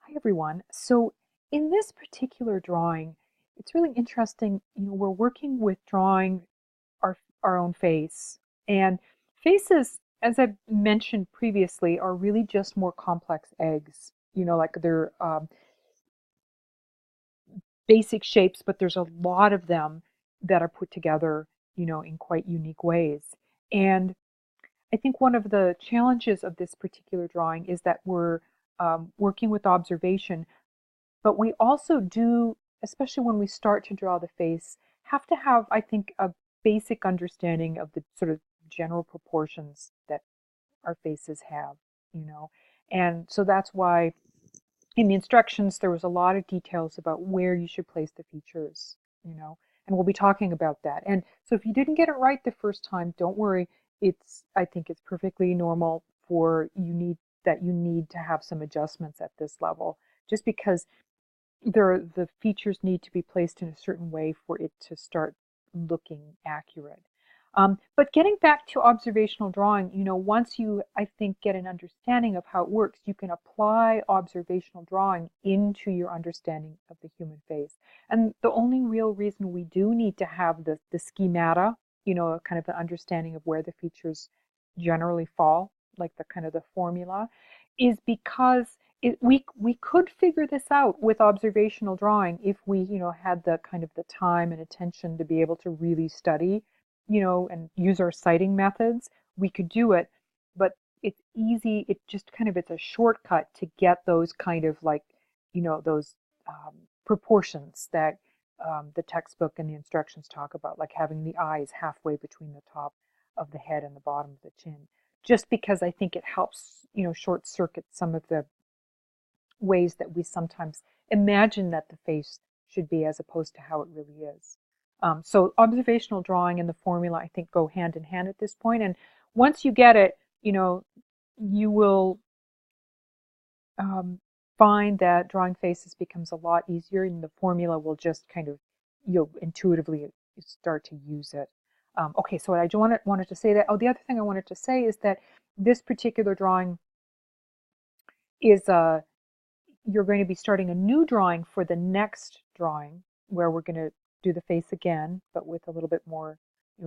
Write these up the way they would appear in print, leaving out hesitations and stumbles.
Hi everyone. So in this particular drawing, it's really interesting. We're working with drawing our own face. And faces, as I mentioned previously, are really just more complex eggs. Like they're basic shapes, but there's a lot of them that are put together, in quite unique ways. And I think one of the challenges of this particular drawing is that we're working with observation. But we also do, especially when we start to draw the face, have to have, I think, a basic understanding of the sort of general proportions that our faces have, you know. And so that's why in the instructions there was a lot of details about where you should place the features, you know. And we'll be talking about that. And so if you didn't get it right the first time, don't worry. I think it's perfectly normal for you need to have some adjustments at this level just because the features need to be placed in a certain way for it to start looking accurate. But getting back to observational drawing, once you, I think, get an understanding of how it works, you can apply observational drawing into your understanding of the human face. And the only real reason we do need to have the schemata, kind of an understanding of where the features generally fall, like the kind of the formula, is because we could figure this out with observational drawing if we, had the kind of the time and attention to be able to really study, and use our citing methods. We could do it, but it's easy. It just kind of, it's a shortcut to get those kind of like, those proportions that the textbook and the instructions talk about, like having the eyes halfway between the top of the head and the bottom of the chin. Just because I think it helps, short circuit some of the ways that we sometimes imagine that the face should be as opposed to how it really is. So observational drawing and the formula, I think, go hand in hand at this point. And once you get it, you will um, find that drawing faces becomes a lot easier, and the formula will just kind of, you'll intuitively start to use it. Okay, so I wanted to say that. Oh, the other thing I wanted to say is that this particular drawing is you're going to be starting a new drawing for the next drawing where we're going to do the face again, but with a little bit more,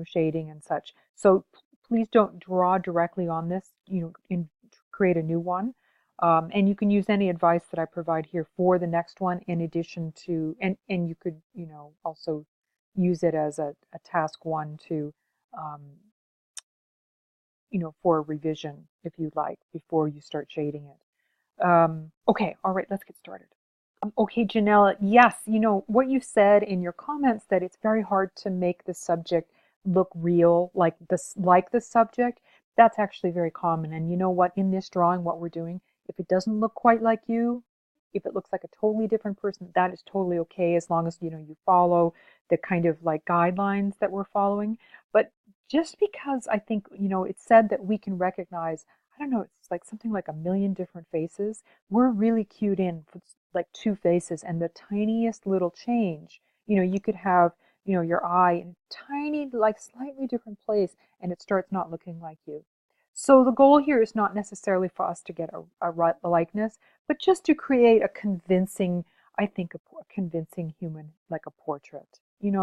shading and such. So please don't draw directly on this, create a new one. And you can use any advice that I provide here for the next one in addition to, and you could, also use it as a task one to, um, for a revision if you'd like before you start shading it. Okay, all right, let's get started. Okay, Janella, yes, what you said in your comments that it's very hard to make the subject look real, like the subject. That's actually very common. And you know what? In this drawing, what we're doing, if it doesn't look quite like you, if it looks like a totally different person, that is totally okay as long as you follow the kind of like guidelines that we're following. But just because I think it's said that we can recognize, I don't know, it's like something like a million different faces. We're really cued in for like two faces, and the tiniest little change, you could have your eye in a tiny, like slightly different place, and it starts not looking like you. So the goal here is not necessarily for us to get a likeness, but just to create a convincing, I think, a convincing human, like a portrait.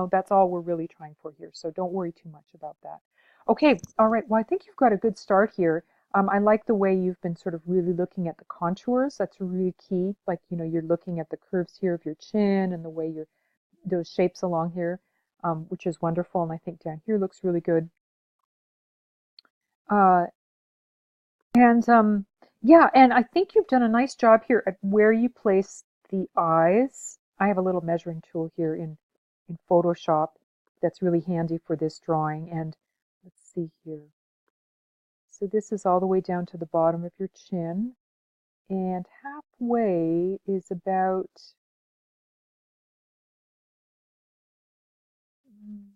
That's all we're really trying for here. So don't worry too much about that. Okay, all right. Well, I think you've got a good start here. I like the way you've been sort of really looking at the contours. That's really key. Like, you're looking at the curves here of your chin and the way those shapes along here, which is wonderful. And I think down here looks really good. Uh, And yeah, and I think you've done a nice job here at where you place the eyes. I have a little measuring tool here in Photoshop that's really handy for this drawing. And let's see here. So this is all the way down to the bottom of your chin. And halfway is about, mm,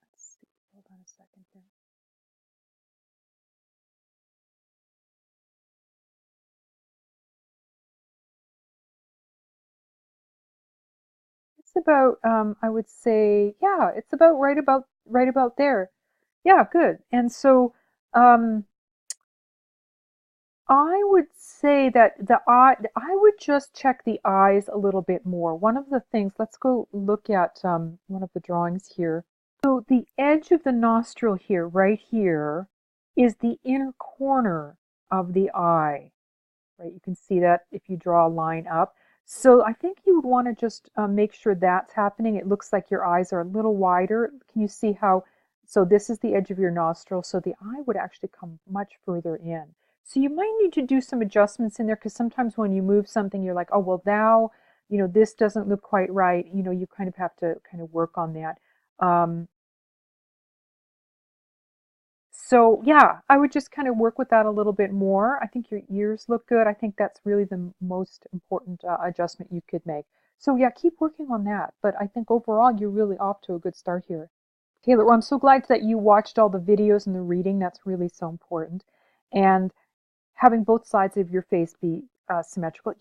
let's see, hold on a second here. It's about, I would say, yeah, it's about right about there. Yeah, good. And so Um, I would say that I would just check the eyes a little bit more. One of the things, let's go look at one of the drawings here. So the edge of the nostril here, right here, is the inner corner of the eye, right? You can see that if you draw a line up. So I think you would want to just make sure that's happening. It looks like your eyes are a little wider. Can you see how? So this is the edge of your nostril. So the eye would actually come much further in. So you might need to do some adjustments in there because sometimes when you move something, you're like, oh, well, now, this doesn't look quite right. You kind of have to kind of work on that. Um, so yeah, I would just kind of work with that a little bit more. I think your ears look good. I think that's really the most important adjustment you could make. So yeah, keep working on that. But I think overall you're really off to a good start here. Taylor, well, I'm so glad that you watched all the videos and the reading. That's really so important. And having both sides of your face be symmetrical.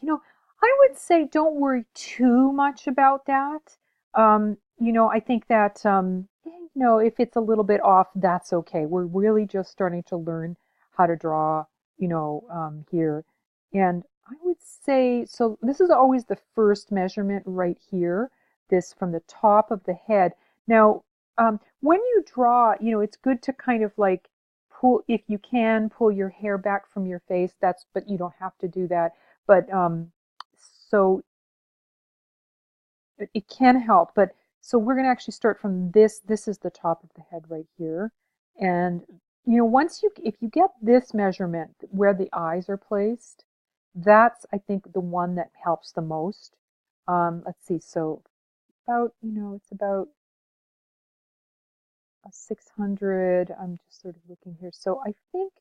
I would say don't worry too much about that. I think that if it's a little bit off, that's okay. We're really just starting to learn how to draw, here. And I would say, so this is always the first measurement right here, this from the top of the head. Now, when you draw, it's good to kind of like pull, if you can pull your hair back from your face, but you don't have to do that. But so it can help. But so we're going to actually start from this. This is the top of the head right here. And if you get this measurement where the eyes are placed, that's, I think, the one that helps the most. Let's see. So about, it's about a 600. I'm just sort of looking here. So I think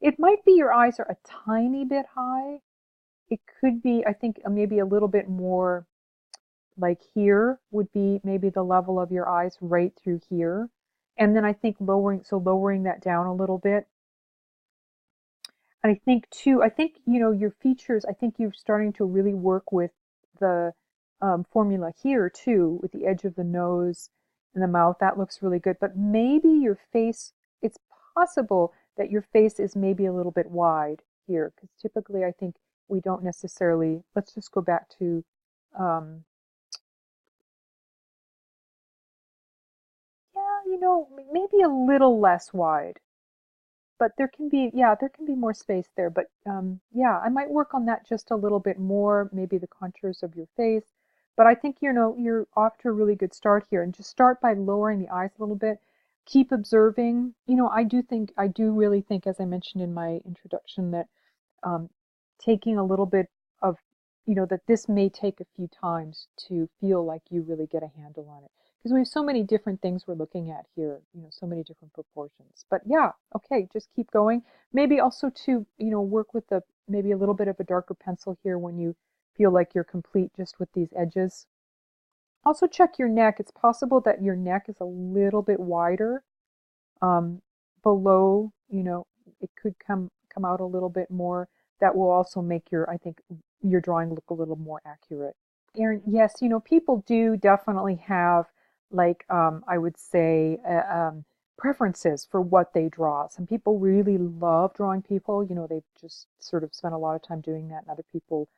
it might be your eyes are a tiny bit high. It could be, I think, maybe a little bit more like here would be maybe the level of your eyes right through here. And then I think lowering that down a little bit. And I think too, your features, I think you're starting to really work with the formula here too, with the edge of the nose and the mouth. That looks really good. But maybe your face, it's possible that your face is maybe a little bit wide here, because typically I think we don't necessarily, let's just go back to, um, yeah, maybe a little less wide. But there can be more space there. But yeah, I might work on that just a little bit more, maybe the contours of your face. But I think you're off to a really good start here, and just start by lowering the eyes a little bit. Keep observing. I do really think, as I mentioned in my introduction, that um, taking a little bit of, that this may take a few times to feel like you really get a handle on it. Because we have so many different things we're looking at here, so many different proportions. But yeah, okay, just keep going. Maybe also to, work with maybe a little bit of a darker pencil here when you feel like you're complete just with these edges. Also check your neck. It's possible that your neck is a little bit wider um, below, it could come out a little bit more. That will also make I think, your drawing look a little more accurate. Erin, yes, people do definitely have, like, I would say, preferences for what they draw. Some people really love drawing people. They've just sort of spent a lot of time doing that, and other people,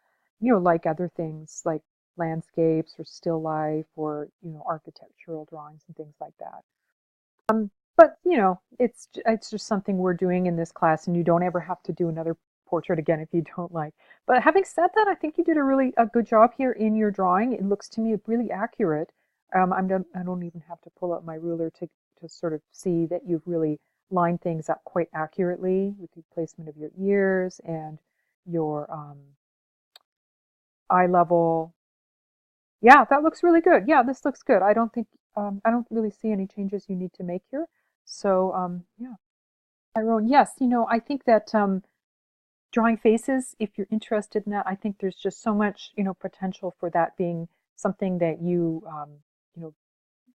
like other things like landscapes or still life or, architectural drawings and things like that. But it's just something we're doing in this class, and you don't ever have to do another portrait again if you don't like. But having said that, I think you did a good job here in your drawing. It looks to me really accurate. I don't even have to pull out my ruler to sort of see that you've really lined things up quite accurately with the placement of your ears and your eye level. Yeah, that looks really good. Yeah, this looks good. I don't really see any changes you need to make here. So, yeah. Tyrone, yes, I think that drawing faces, if you're interested in that, I think there's just so much, potential for that being something that you know,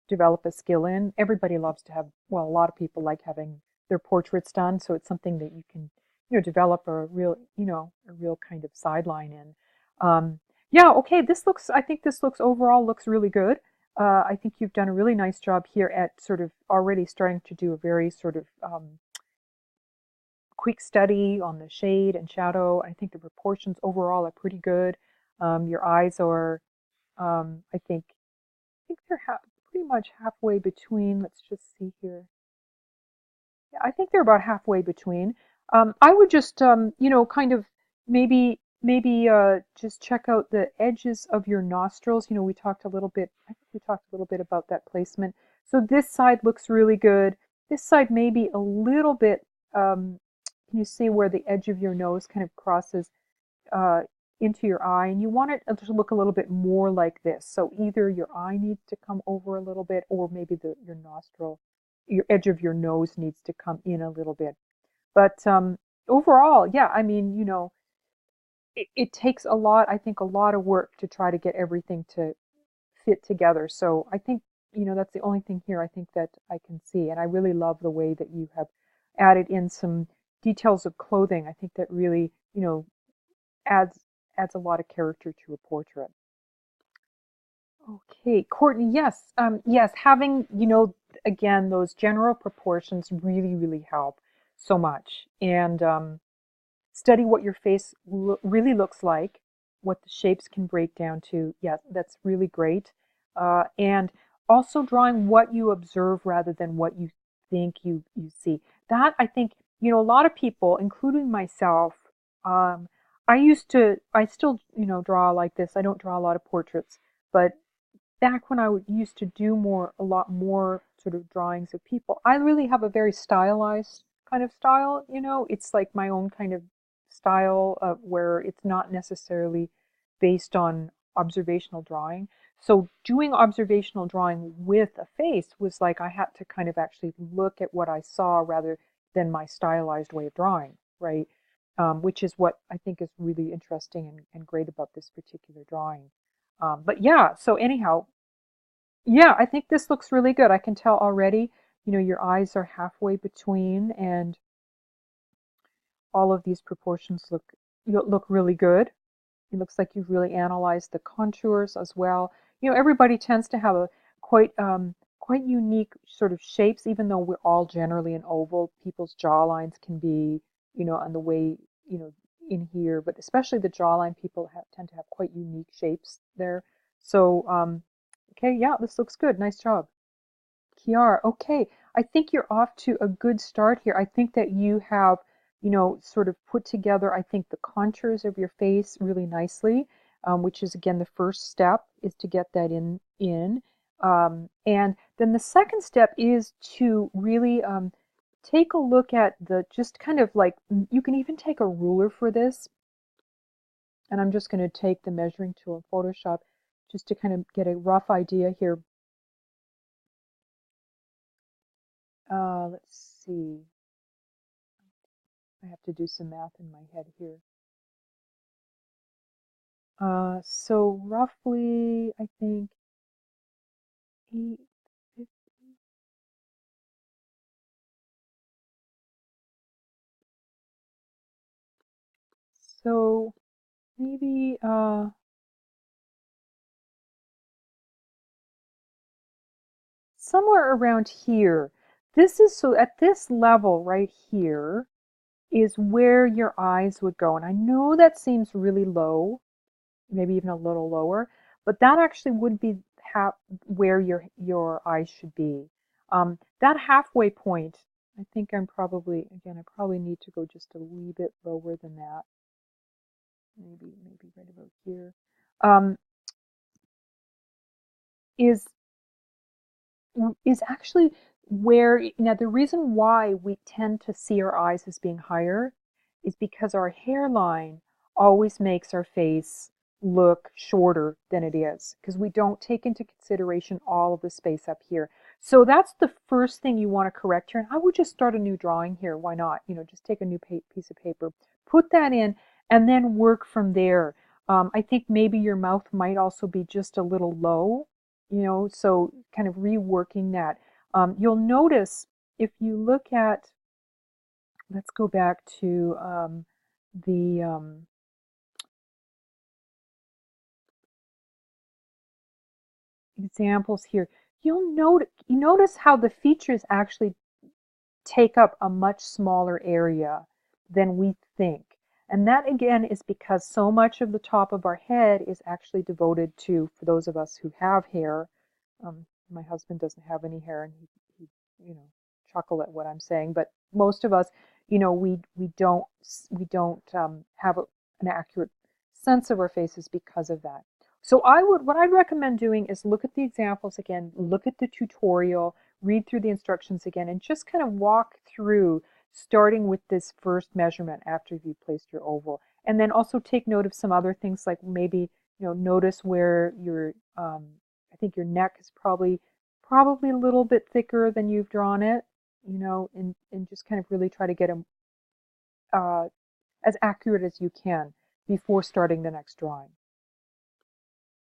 develop a skill in. Everybody loves to have, well, a lot of people like having their portraits done, so it's something that you can, develop a real kind of sideline in. Yeah, okay, I think this overall looks really good. I think you've done a really nice job here at sort of already starting to do a very sort of quick study on the shade and shadow. I think the proportions overall are pretty good. Your eyes are, I think they're pretty much halfway between. Let's just see here. Yeah, I think they're about halfway between. I would just, kind of maybe just check out the edges of your nostrils. We talked a little bit, I think we talked a little bit about that placement. So this side looks really good. This side maybe a little bit, can you see where the edge of your nose kind of crosses uh, into your eye, and you want it to look a little bit more like this. So either your eye needs to come over a little bit, or maybe your edge of your nose needs to come in a little bit. But overall, yeah, I mean, it takes a lot, I think, a lot of work to try to get everything to fit together. So I think, that's the only thing here I think that I can see. And I really love the way that you have added in some details of clothing. I think that really, adds adds a lot of character to a portrait. Okay, Courtney, yes, yes, having, again, those general proportions really, really help so much. And study what your face really looks like, what the shapes can break down to. Yeah, that's really great. And also drawing what you observe rather than what you think you see. That, I think, a lot of people, including myself, um, I still, draw like this. I don't draw a lot of portraits, but back when used to do a lot more sort of drawings of people, I really have a very stylized kind of style. It's like my own kind of style where it's not necessarily based on observational drawing. So doing observational drawing with a face was like I had to kind of actually look at what I saw rather than my stylized way of drawing, right? Which is what I think is really interesting and great about this particular drawing. But yeah, so anyhow, yeah, I think this looks really good. I can tell already, your eyes are halfway between, and all of these proportions look really good. It looks like you've really analyzed the contours as well. Everybody tends to have a quite unique sort of shapes, even though we're all generally an oval. People's jawlines can be, and the way, in here, but especially the jawline, people tend to have quite unique shapes there. So, okay, yeah, this looks good. Nice job. Kiara, okay. I think you're off to a good start here. I think that you have, sort of put together, I think, the contours of your face really nicely, which is again the first step is to get that in. And then the second step is to really take a look at just kind of like, you can even take a ruler for this. And I'm just going to take the measuring tool in Photoshop just to kind of get a rough idea here. Let's see. I have to do some math in my head here. So roughly, I think 850. So maybe somewhere around here. This is so at this level right here is where your eyes would go. And I know that seems really low, maybe even a little lower, but that actually would be where your eyes should be. That halfway point, I think I probably need to go just a wee bit lower than that. Maybe right about here. Um, is is actually where now the reason why we tend to see our eyes as being higher is because our hairline always makes our face look shorter than it is because we don't take into consideration all of the space up here. So that's the first thing you want to correct here. And I would just start a new drawing here. Why not? Just take a new piece of paper, put that in, and then work from there. I think maybe your mouth might also be just a little low, so kind of reworking that. You'll notice if you look at, let's go back to the examples here. You'll notice how the features actually take up a much smaller area than we think. And that again is because so much of the top of our head is actually devoted to, for those of us who have hair, my husband doesn't have any hair and he chuckle at what I'm saying, but most of us, we don't have an accurate sense of our faces because of that. So what I'd recommend doing is look at the examples again, look at the tutorial, read through the instructions again, and just kind of walk through starting with this first measurement after you've placed your oval. And then also take note of some other things like maybe, notice where I think your neck is probably a little bit thicker than you've drawn it, and just kind of really try to get them as accurate as you can before starting the next drawing.